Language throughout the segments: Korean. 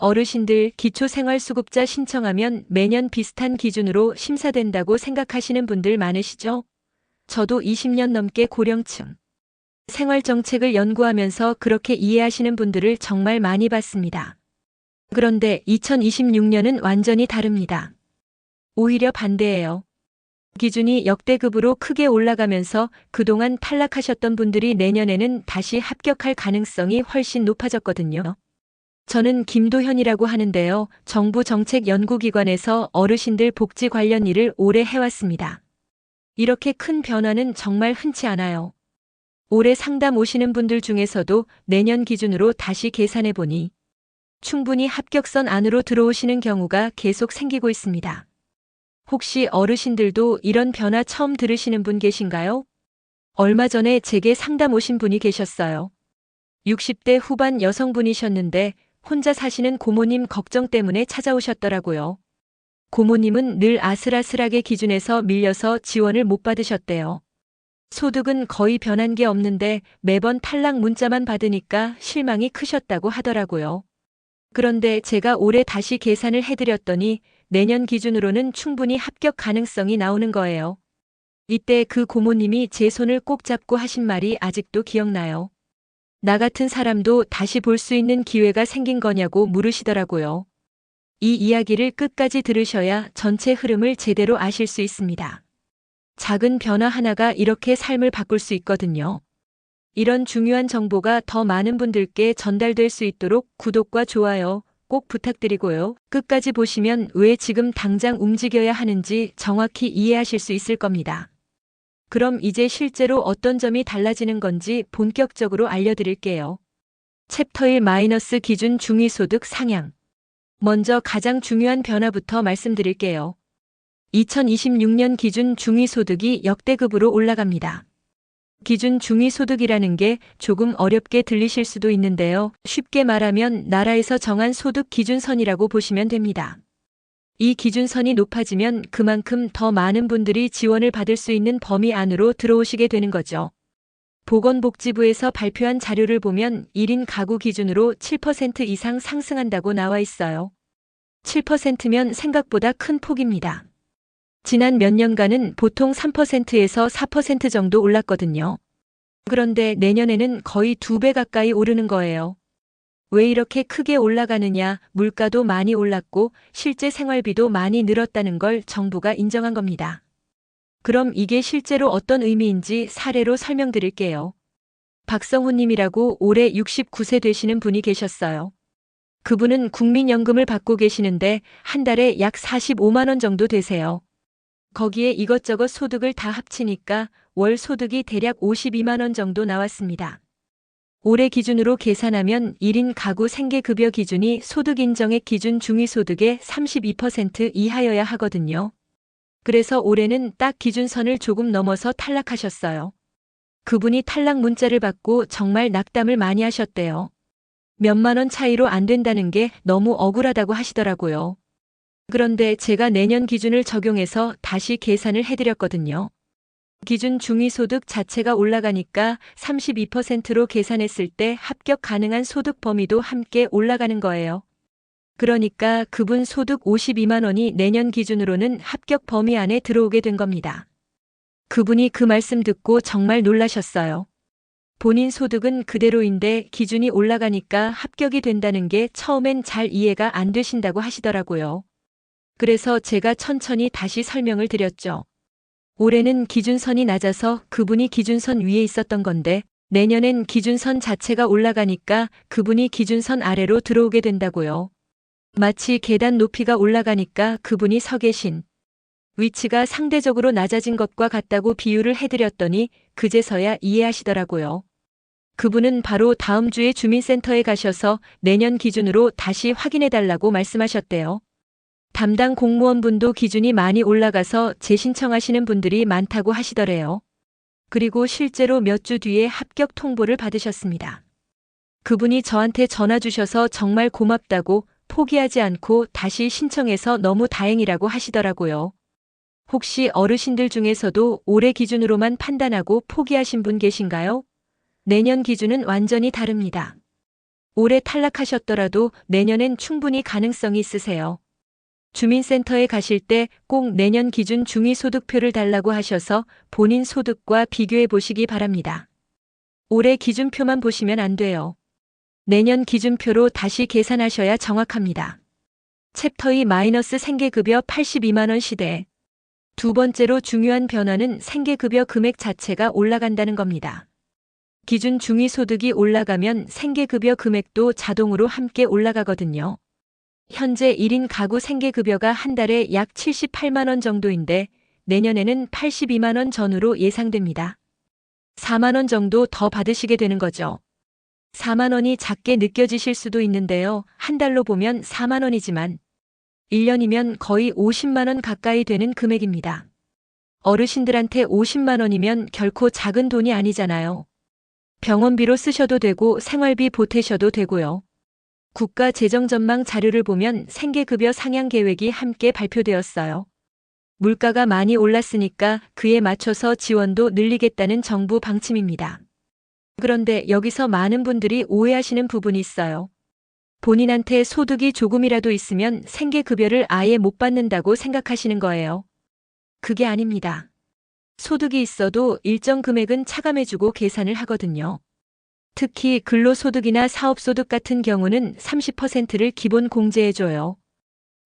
어르신들 기초생활수급자 신청하면 매년 비슷한 기준으로 심사된다고 생각하시는 분들 많으시죠? 저도 20년 넘게 고령층 생활정책을 연구하면서 그렇게 이해하시는 분들을 정말 많이 봤습니다. 그런데 2026년은 완전히 다릅니다. 오히려 반대예요. 기준이 역대급으로 크게 올라가면서 그동안 탈락하셨던 분들이 내년에는 다시 합격할 가능성이 훨씬 높아졌거든요. 저는 김도현이라고 하는데요. 정부 정책연구기관에서 어르신들 복지 관련 일을 오래 해왔습니다. 이렇게 큰 변화는 정말 흔치 않아요. 올해 상담 오시는 분들 중에서도 내년 기준으로 다시 계산해보니 충분히 합격선 안으로 들어오시는 경우가 계속 생기고 있습니다. 혹시 어르신들도 이런 변화 처음 들으시는 분 계신가요? 얼마 전에 제게 상담 오신 분이 계셨어요. 60대 후반 여성분이셨는데 혼자 사시는 고모님 걱정 때문에 찾아오셨더라고요. 고모님은 늘 아슬아슬하게 기준에서 밀려서 지원을 못 받으셨대요. 소득은 거의 변한 게 없는데 매번 탈락 문자만 받으니까 실망이 크셨다고 하더라고요. 그런데 제가 올해 다시 계산을 해드렸더니 내년 기준으로는 충분히 합격 가능성이 나오는 거예요. 이때 그 고모님이 제 손을 꼭 잡고 하신 말이 아직도 기억나요. 나 같은 사람도 다시 볼 수 있는 기회가 생긴 거냐고 물으시더라고요. 이 이야기를 끝까지 들으셔야 전체 흐름을 제대로 아실 수 있습니다. 작은 변화 하나가 이렇게 삶을 바꿀 수 있거든요. 이런 중요한 정보가 더 많은 분들께 전달될 수 있도록 구독과 좋아요 꼭 부탁드리고요. 끝까지 보시면 왜 지금 당장 움직여야 하는지 정확히 이해하실 수 있을 겁니다. 그럼 이제 실제로 어떤 점이 달라지는 건지 본격적으로 알려드릴게요. 챕터 1 마이너스 기준 중위소득 상향. 먼저 가장 중요한 변화부터 말씀드릴게요. 2026년 기준 중위소득이 역대급으로 올라갑니다. 기준 중위소득이라는 게 조금 어렵게 들리실 수도 있는데요. 쉽게 말하면 나라에서 정한 소득 기준선이라고 보시면 됩니다. 이 기준선이 높아지면 그만큼 더 많은 분들이 지원을 받을 수 있는 범위 안으로 들어오시게 되는 거죠. 보건복지부에서 발표한 자료를 보면 1인 가구 기준으로 7% 이상 상승한다고 나와 있어요. 7%면 생각보다 큰 폭입니다. 지난 몇 년간은 보통 3%에서 4% 정도 올랐거든요. 그런데 내년에는 거의 2배 가까이 오르는 거예요. 왜 이렇게 크게 올라가느냐? 물가도 많이 올랐고 실제 생활비도 많이 늘었다는 걸 정부가 인정한 겁니다. 그럼 이게 실제로 어떤 의미인지 사례로 설명드릴게요. 박성훈 님이라고 올해 69세 되시는 분이 계셨어요. 그분은 국민연금을 받고 계시는데 한 달에 약 45만 원 정도 되세요. 거기에 이것저것 소득을 다 합치니까 월 소득이 대략 52만 원 정도 나왔습니다. 올해 기준으로 계산하면 1인 가구 생계급여 기준이 소득 인정액 기준 중위소득의 32% 이하여야 하거든요. 그래서 올해는 딱 기준선을 조금 넘어서 탈락하셨어요. 그분이 탈락 문자를 받고 정말 낙담을 많이 하셨대요. 몇만 원 차이로 안 된다는 게 너무 억울하다고 하시더라고요. 그런데 제가 내년 기준을 적용해서 다시 계산을 해드렸거든요. 기준 중위소득 자체가 올라가니까 32%로 계산했을 때 합격 가능한 소득 범위도 함께 올라가는 거예요. 그러니까 그분 소득 52만 원이 내년 기준으로는 합격 범위 안에 들어오게 된 겁니다. 그분이 그 말씀 듣고 정말 놀라셨어요. 본인 소득은 그대로인데 기준이 올라가니까 합격이 된다는 게 처음엔 잘 이해가 안 되신다고 하시더라고요. 그래서 제가 천천히 다시 설명을 드렸죠. 올해는 기준선이 낮아서 그분이 기준선 위에 있었던 건데 내년엔 기준선 자체가 올라가니까 그분이 기준선 아래로 들어오게 된다고요. 마치 계단 높이가 올라가니까 그분이 서 계신 위치가 상대적으로 낮아진 것과 같다고 비유를 해드렸더니 그제서야 이해하시더라고요. 그분은 바로 다음 주에 주민센터에 가셔서 내년 기준으로 다시 확인해달라고 말씀하셨대요. 담당 공무원분도 기준이 많이 올라가서 재신청하시는 분들이 많다고 하시더래요. 그리고 실제로 몇 주 뒤에 합격 통보를 받으셨습니다. 그분이 저한테 전화 주셔서 정말 고맙다고 포기하지 않고 다시 신청해서 너무 다행이라고 하시더라고요. 혹시 어르신들 중에서도 올해 기준으로만 판단하고 포기하신 분 계신가요? 내년 기준은 완전히 다릅니다. 올해 탈락하셨더라도 내년엔 충분히 가능성이 있으세요. 주민센터에 가실 때 꼭 내년 기준 중위소득표를 달라고 하셔서 본인 소득과 비교해 보시기 바랍니다. 올해 기준표만 보시면 안 돼요. 내년 기준표로 다시 계산하셔야 정확합니다. 챕터 2 마이너스 생계급여 82만 원 시대. 두 번째로 중요한 변화는 생계급여 금액 자체가 올라간다는 겁니다. 기준 중위소득이 올라가면 생계급여 금액도 자동으로 함께 올라가거든요. 현재 1인 가구 생계급여가 한 달에 약 78만 원 정도인데 내년에는 82만 원 전후로 예상됩니다. 4만 원 정도 더 받으시게 되는 거죠. 4만 원이 작게 느껴지실 수도 있는데요. 한 달로 보면 4만 원이지만 1년이면 거의 50만 원 가까이 되는 금액입니다. 어르신들한테 50만 원이면 결코 작은 돈이 아니잖아요. 병원비로 쓰셔도 되고 생활비 보태셔도 되고요. 국가 재정 전망 자료를 보면 생계급여 상향 계획이 함께 발표되었어요. 물가가 많이 올랐으니까 그에 맞춰서 지원도 늘리겠다는 정부 방침입니다. 그런데 여기서 많은 분들이 오해하시는 부분이 있어요. 본인한테 소득이 조금이라도 있으면 생계급여를 아예 못 받는다고 생각하시는 거예요. 그게 아닙니다. 소득이 있어도 일정 금액은 차감해주고 계산을 하거든요. 특히 근로소득이나 사업소득 같은 경우는 30%를 기본 공제해줘요.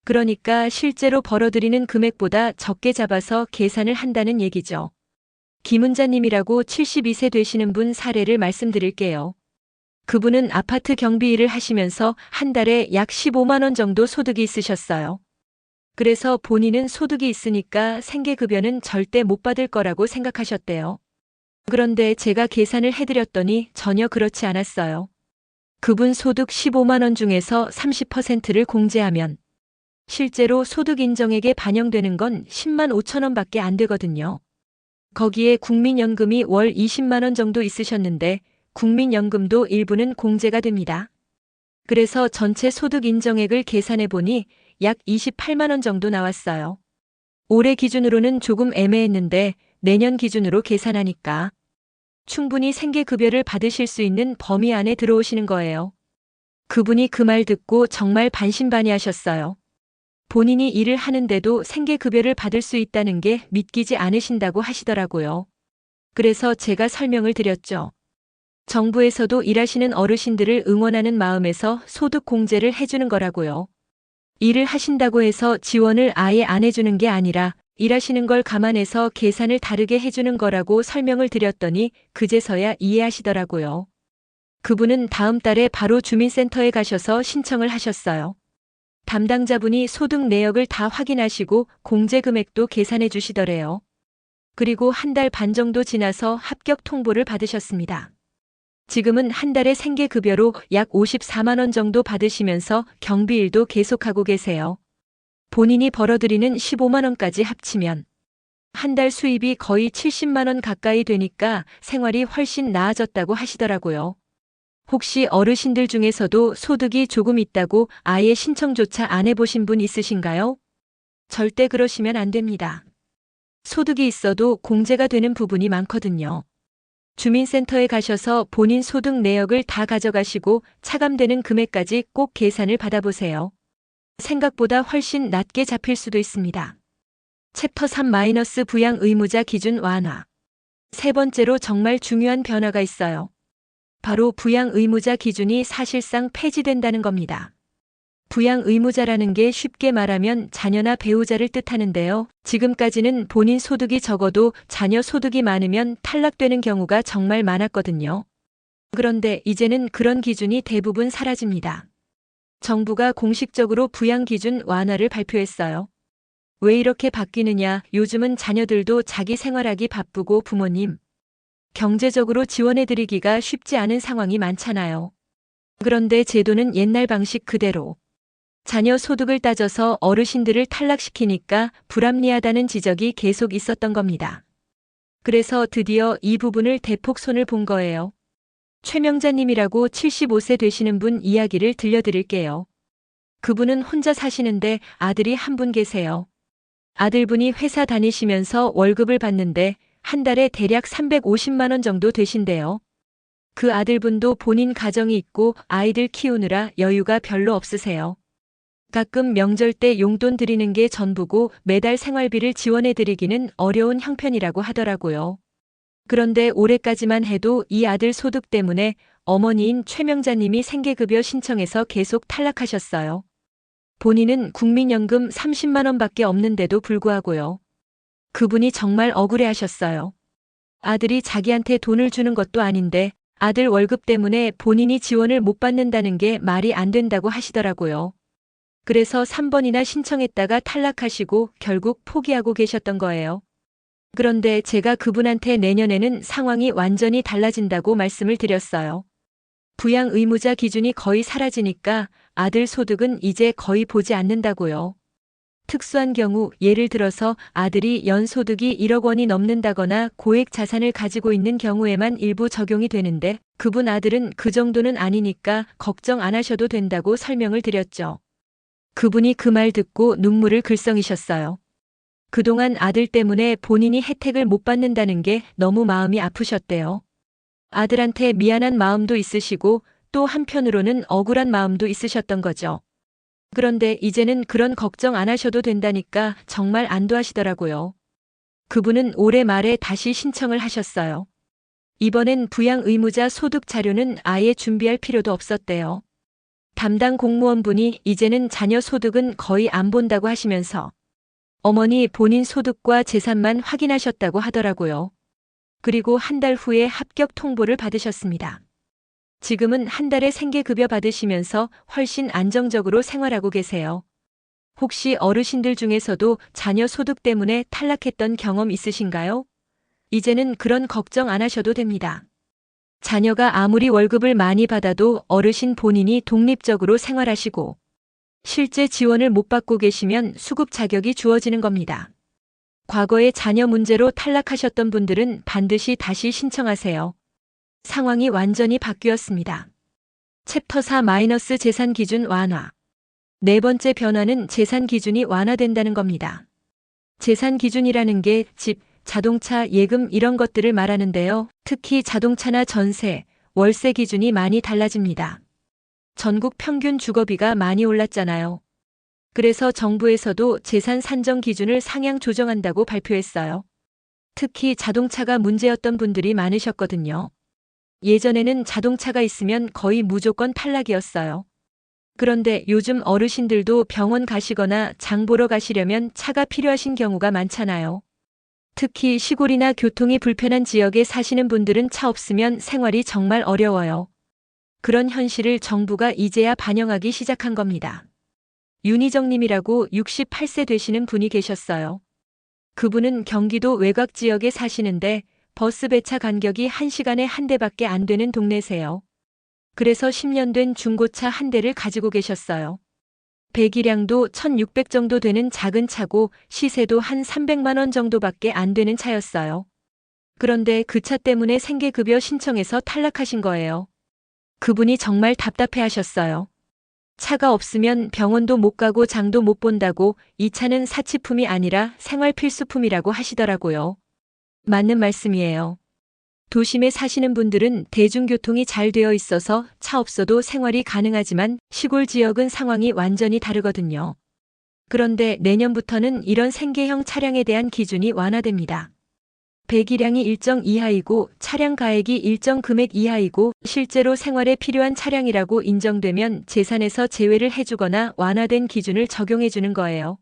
그러니까 실제로 벌어들이는 금액보다 적게 잡아서 계산을 한다는 얘기죠. 김은자님이라고 72세 되시는 분 사례를 말씀드릴게요. 그분은 아파트 경비 일을 하시면서 한 달에 약 15만 원 정도 소득이 있으셨어요. 그래서 본인은 소득이 있으니까 생계급여는 절대 못 받을 거라고 생각하셨대요. 그런데 제가 계산을 해드렸더니 전혀 그렇지 않았어요. 그분 소득 15만 원 중에서 30%를 공제하면 실제로 소득 인정액에 반영되는 건 10만 5천 원밖에 안 되거든요. 거기에 국민연금이 월 20만 원 정도 있으셨는데 국민연금도 일부는 공제가 됩니다. 그래서 전체 소득 인정액을 계산해 보니 약 28만 원 정도 나왔어요. 올해 기준으로는 조금 애매했는데 내년 기준으로 계산하니까 충분히 생계급여를 받으실 수 있는 범위 안에 들어오시는 거예요. 그분이 그 말 듣고 정말 반신반의하셨어요. 본인이 일을 하는데도 생계급여를 받을 수 있다는 게 믿기지 않으신다고 하시더라고요. 그래서 제가 설명을 드렸죠. 정부에서도 일하시는 어르신들을 응원하는 마음에서 소득 공제를 해주는 거라고요. 일을 하신다고 해서 지원을 아예 안 해주는 게 아니라 일하시는 걸 감안해서 계산을 다르게 해주는 거라고 설명을 드렸더니 그제서야 이해하시더라고요. 그분은 다음 달에 바로 주민센터에 가셔서 신청을 하셨어요. 담당자분이 소득 내역을 다 확인하시고 공제 금액도 계산해 주시더래요. 그리고 한 달 반 정도 지나서 합격 통보를 받으셨습니다. 지금은 한 달에 생계급여로 약 54만 원 정도 받으시면서 경비일도 계속하고 계세요. 본인이 벌어들이는 15만 원까지 합치면 한 달 수입이 거의 70만 원 가까이 되니까 생활이 훨씬 나아졌다고 하시더라고요. 혹시 어르신들 중에서도 소득이 조금 있다고 아예 신청조차 안 해보신 분 있으신가요? 절대 그러시면 안 됩니다. 소득이 있어도 공제가 되는 부분이 많거든요. 주민센터에 가셔서 본인 소득 내역을 다 가져가시고 차감되는 금액까지 꼭 계산을 받아보세요. 생각보다 훨씬 낮게 잡힐 수도 있습니다. 챕터 3 마이너스 부양 의무자 기준 완화. 세 번째로 정말 중요한 변화가 있어요. 바로 부양 의무자 기준이 사실상 폐지된다는 겁니다. 부양 의무자라는 게 쉽게 말하면 자녀나 배우자를 뜻하는데요. 지금까지는 본인 소득이 적어도 자녀 소득이 많으면 탈락되는 경우가 정말 많았거든요. 그런데 이제는 그런 기준이 대부분 사라집니다. 정부가 공식적으로 부양 기준 완화를 발표했어요. 왜 이렇게 바뀌느냐? 요즘은 자녀들도 자기 생활하기 바쁘고 부모님 경제적으로 지원해드리기가 쉽지 않은 상황이 많잖아요. 그런데 제도는 옛날 방식 그대로 자녀 소득을 따져서 어르신들을 탈락시키니까 불합리하다는 지적이 계속 있었던 겁니다. 그래서 드디어 이 부분을 대폭 손을 본 거예요. 최명자님이라고 75세 되시는 분 이야기를 들려드릴게요. 그분은 혼자 사시는데 아들이 한 분 계세요. 아들분이 회사 다니시면서 월급을 받는데 한 달에 대략 350만 원 정도 되신대요. 그 아들분도 본인 가정이 있고 아이들 키우느라 여유가 별로 없으세요. 가끔 명절 때 용돈 드리는 게 전부고 매달 생활비를 지원해 드리기는 어려운 형편이라고 하더라고요. 그런데 올해까지만 해도 이 아들 소득 때문에 어머니인 최명자님이 생계급여 신청해서 계속 탈락하셨어요. 본인은 국민연금 30만 원밖에 없는데도 불구하고요. 그분이 정말 억울해하셨어요. 아들이 자기한테 돈을 주는 것도 아닌데 아들 월급 때문에 본인이 지원을 못 받는다는 게 말이 안 된다고 하시더라고요. 그래서 3번이나 신청했다가 탈락하시고 결국 포기하고 계셨던 거예요. 그런데 제가 그분한테 내년에는 상황이 완전히 달라진다고 말씀을 드렸어요. 부양 의무자 기준이 거의 사라지니까 아들 소득은 이제 거의 보지 않는다고요. 특수한 경우 예를 들어서 아들이 연소득이 1억 원이 넘는다거나 고액 자산을 가지고 있는 경우에만 일부 적용이 되는데 그분 아들은 그 정도는 아니니까 걱정 안 하셔도 된다고 설명을 드렸죠. 그분이 그 말 듣고 눈물을 글썽이셨어요. 그동안 아들 때문에 본인이 혜택을 못 받는다는 게 너무 마음이 아프셨대요. 아들한테 미안한 마음도 있으시고 또 한편으로는 억울한 마음도 있으셨던 거죠. 그런데 이제는 그런 걱정 안 하셔도 된다니까 정말 안도하시더라고요. 그분은 올해 말에 다시 신청을 하셨어요. 이번엔 부양 의무자 소득 자료는 아예 준비할 필요도 없었대요. 담당 공무원분이 이제는 자녀 소득은 거의 안 본다고 하시면서 어머니 본인 소득과 재산만 확인하셨다고 하더라고요. 그리고 한 달 후에 합격 통보를 받으셨습니다. 지금은 한 달에 생계급여 받으시면서 훨씬 안정적으로 생활하고 계세요. 혹시 어르신들 중에서도 자녀 소득 때문에 탈락했던 경험 있으신가요? 이제는 그런 걱정 안 하셔도 됩니다. 자녀가 아무리 월급을 많이 받아도 어르신 본인이 독립적으로 생활하시고 실제 지원을 못 받고 계시면 수급 자격이 주어지는 겁니다. 과거에 자녀 문제로 탈락하셨던 분들은 반드시 다시 신청하세요. 상황이 완전히 바뀌었습니다. 챕터 4 마이너스 재산 기준 완화. 네 번째 변화는 재산 기준이 완화된다는 겁니다. 재산 기준이라는 게 집, 자동차, 예금 이런 것들을 말하는데요. 특히 자동차나 전세, 월세 기준이 많이 달라집니다. 전국 평균 주거비가 많이 올랐잖아요. 그래서 정부에서도 재산 산정 기준을 상향 조정한다고 발표했어요. 특히 자동차가 문제였던 분들이 많으셨거든요. 예전에는 자동차가 있으면 거의 무조건 탈락이었어요. 그런데 요즘 어르신들도 병원 가시거나 장 보러 가시려면 차가 필요하신 경우가 많잖아요. 특히 시골이나 교통이 불편한 지역에 사시는 분들은 차 없으면 생활이 정말 어려워요. 그런 현실을 정부가 이제야 반영하기 시작한 겁니다. 윤희정 님이라고 68세 되시는 분이 계셨어요. 그분은 경기도 외곽 지역에 사시는데 버스 배차 간격이 1시간에 한 대밖에 안 되는 동네세요. 그래서 10년 된 중고차 한 대를 가지고 계셨어요. 배기량도 1600 정도 되는 작은 차고 시세도 한 300만 원 정도밖에 안 되는 차였어요. 그런데 그 차 때문에 생계급여 신청해서 탈락하신 거예요. 그분이 정말 답답해 하셨어요. 차가 없으면 병원도 못 가고 장도 못 본다고 이 차는 사치품이 아니라 생활 필수품이라고 하시더라고요. 맞는 말씀이에요. 도심에 사시는 분들은 대중교통이 잘 되어 있어서 차 없어도 생활이 가능하지만 시골 지역은 상황이 완전히 다르거든요. 그런데 내년부터는 이런 생계형 차량에 대한 기준이 완화됩니다. 배기량이 일정 이하이고 차량 가액이 일정 금액 이하이고 실제로 생활에 필요한 차량이라고 인정되면 재산에서 제외를 해주거나 완화된 기준을 적용해주는 거예요.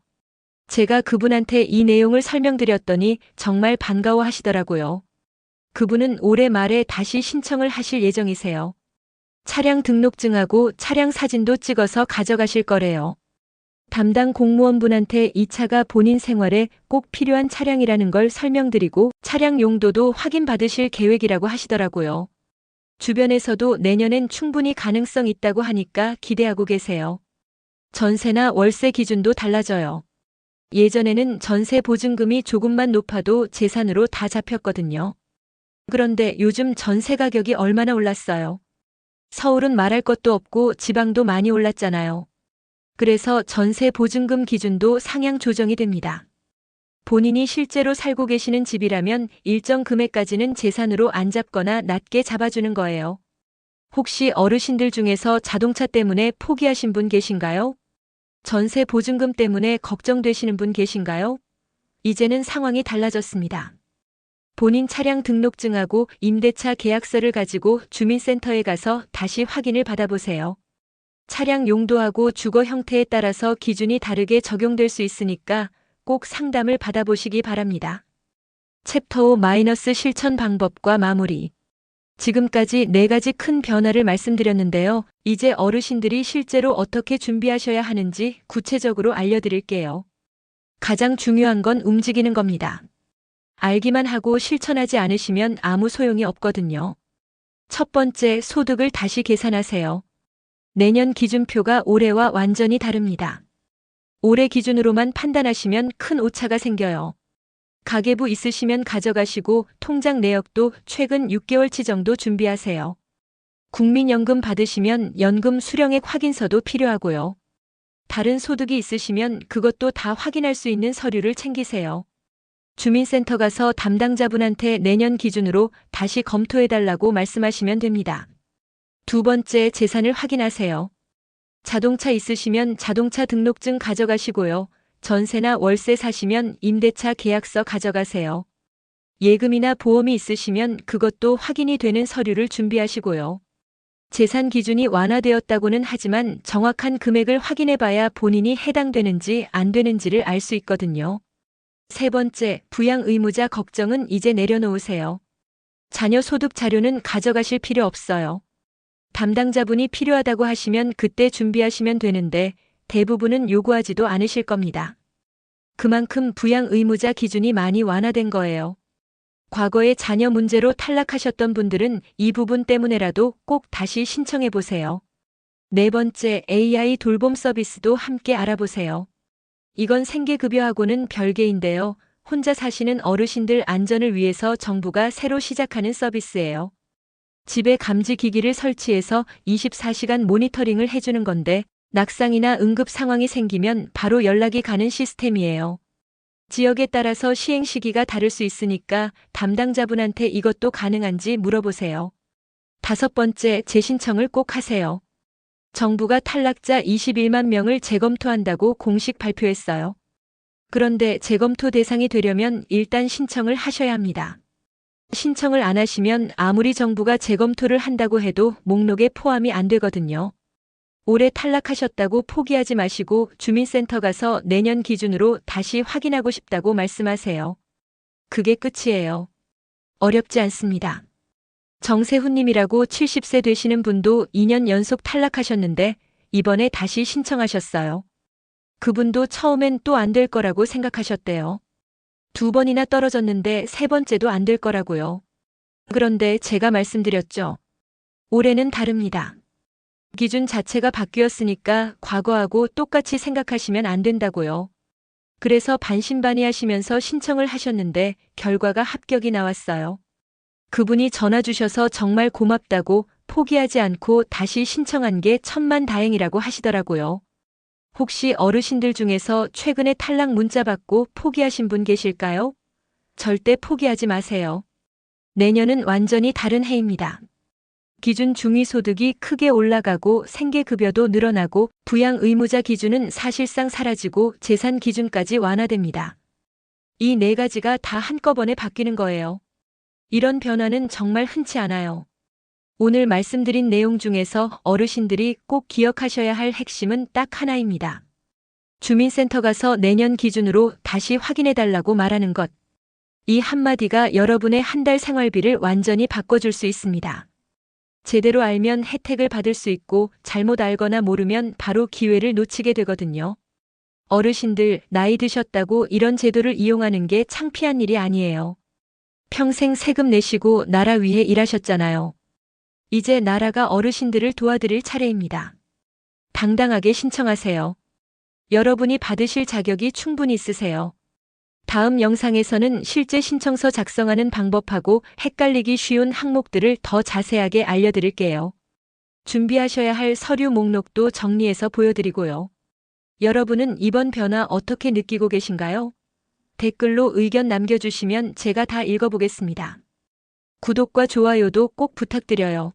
제가 그분한테 이 내용을 설명드렸더니 정말 반가워하시더라고요. 그분은 올해 말에 다시 신청을 하실 예정이세요. 차량 등록증하고 차량 사진도 찍어서 가져가실 거래요. 담당 공무원분한테 이 차가 본인 생활에 꼭 필요한 차량이라는 걸 설명드리고 차량 용도도 확인받으실 계획이라고 하시더라고요. 주변에서도 내년엔 충분히 가능성 있다고 하니까 기대하고 계세요. 전세나 월세 기준도 달라져요. 예전에는 전세 보증금이 조금만 높아도 재산으로 다 잡혔거든요. 그런데 요즘 전세 가격이 얼마나 올랐어요. 서울은 말할 것도 없고 지방도 많이 올랐잖아요. 그래서 전세 보증금 기준도 상향 조정이 됩니다. 본인이 실제로 살고 계시는 집이라면 일정 금액까지는 재산으로 안 잡거나 낮게 잡아주는 거예요. 혹시 어르신들 중에서 자동차 때문에 포기하신 분 계신가요? 전세 보증금 때문에 걱정되시는 분 계신가요? 이제는 상황이 달라졌습니다. 본인 차량 등록증하고 임대차 계약서를 가지고 주민센터에 가서 다시 확인을 받아보세요. 차량 용도하고 주거 형태에 따라서 기준이 다르게 적용될 수 있으니까 꼭 상담을 받아보시기 바랍니다. 챕터 5 실천 방법과 마무리. 지금까지 4가지 큰 변화를 말씀드렸는데요. 이제 어르신들이 실제로 어떻게 준비하셔야 하는지 구체적으로 알려드릴게요. 가장 중요한 건 움직이는 겁니다. 알기만 하고 실천하지 않으시면 아무 소용이 없거든요. 첫 번째, 소득을 다시 계산하세요. 내년 기준표가 올해와 완전히 다릅니다. 올해 기준으로만 판단하시면 큰 오차가 생겨요. 가계부 있으시면 가져가시고 통장 내역도 최근 6개월치 정도 준비하세요. 국민연금 받으시면 연금 수령액 확인서도 필요하고요. 다른 소득이 있으시면 그것도 다 확인할 수 있는 서류를 챙기세요. 주민센터 가서 담당자분한테 내년 기준으로 다시 검토해달라고 말씀하시면 됩니다. 두 번째, 재산을 확인하세요. 자동차 있으시면 자동차 등록증 가져가시고요. 전세나 월세 사시면 임대차 계약서 가져가세요. 예금이나 보험이 있으시면 그것도 확인이 되는 서류를 준비하시고요. 재산 기준이 완화되었다고는 하지만 정확한 금액을 확인해봐야 본인이 해당되는지 안 되는지를 알 수 있거든요. 세 번째, 부양 의무자 걱정은 이제 내려놓으세요. 자녀 소득 자료는 가져가실 필요 없어요. 담당자분이 필요하다고 하시면 그때 준비하시면 되는데 대부분은 요구하지도 않으실 겁니다. 그만큼 부양 의무자 기준이 많이 완화된 거예요. 과거에 자녀 문제로 탈락하셨던 분들은 이 부분 때문에라도 꼭 다시 신청해 보세요. 네 번째, AI 돌봄 서비스도 함께 알아보세요. 이건 생계급여하고는 별개인데요. 혼자 사시는 어르신들 안전을 위해서 정부가 새로 시작하는 서비스예요. 집에 감지기기를 설치해서 24시간 모니터링을 해주는 건데 낙상이나 응급 상황이 생기면 바로 연락이 가는 시스템이에요. 지역에 따라서 시행 시기가 다를 수 있으니까 담당자분한테 이것도 가능한지 물어보세요. 다섯 번째, 재신청을 꼭 하세요. 정부가 탈락자 21만 명을 재검토한다고 공식 발표했어요. 그런데 재검토 대상이 되려면 일단 신청을 하셔야 합니다. 신청을 안 하시면 아무리 정부가 재검토를 한다고 해도 목록에 포함이 안 되거든요. 올해 탈락하셨다고 포기하지 마시고 주민센터 가서 내년 기준으로 다시 확인하고 싶다고 말씀하세요. 그게 끝이에요. 어렵지 않습니다. 정세훈님이라고 70세 되시는 분도 2년 연속 탈락하셨는데 이번에 다시 신청하셨어요. 그분도 처음엔 또 안 될 거라고 생각하셨대요. 2번이나 떨어졌는데 3번째도 안 될 거라고요. 그런데 제가 말씀드렸죠. 올해는 다릅니다. 기준 자체가 바뀌었으니까 과거하고 똑같이 생각하시면 안 된다고요. 그래서 반신반의하시면서 신청을 하셨는데 결과가 합격이 나왔어요. 그분이 전화 주셔서 정말 고맙다고 포기하지 않고 다시 신청한 게 천만다행이라고 하시더라고요. 혹시 어르신들 중에서 최근에 탈락 문자 받고 포기하신 분 계실까요? 절대 포기하지 마세요. 내년은 완전히 다른 해입니다. 기준 중위소득이 크게 올라가고 생계급여도 늘어나고 부양 의무자 기준은 사실상 사라지고 재산 기준까지 완화됩니다. 이 4가지가 다 한꺼번에 바뀌는 거예요. 이런 변화는 정말 흔치 않아요. 오늘 말씀드린 내용 중에서 어르신들이 꼭 기억하셔야 할 핵심은 딱 하나입니다. 주민센터 가서 내년 기준으로 다시 확인해달라고 말하는 것. 이 한마디가 여러분의 한 달 생활비를 완전히 바꿔줄 수 있습니다. 제대로 알면 혜택을 받을 수 있고 잘못 알거나 모르면 바로 기회를 놓치게 되거든요. 어르신들, 나이 드셨다고 이런 제도를 이용하는 게 창피한 일이 아니에요. 평생 세금 내시고 나라 위해 일하셨잖아요. 이제 나라가 어르신들을 도와드릴 차례입니다. 당당하게 신청하세요. 여러분이 받으실 자격이 충분히 있으세요. 다음 영상에서는 실제 신청서 작성하는 방법하고 헷갈리기 쉬운 항목들을 더 자세하게 알려드릴게요. 준비하셔야 할 서류 목록도 정리해서 보여드리고요. 여러분은 이번 변화 어떻게 느끼고 계신가요? 댓글로 의견 남겨주시면 제가 다 읽어보겠습니다. 구독과 좋아요도 꼭 부탁드려요.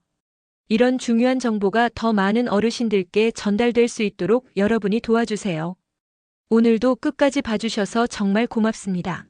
이런 중요한 정보가 더 많은 어르신들께 전달될 수 있도록 여러분이 도와주세요. 오늘도 끝까지 봐주셔서 정말 고맙습니다.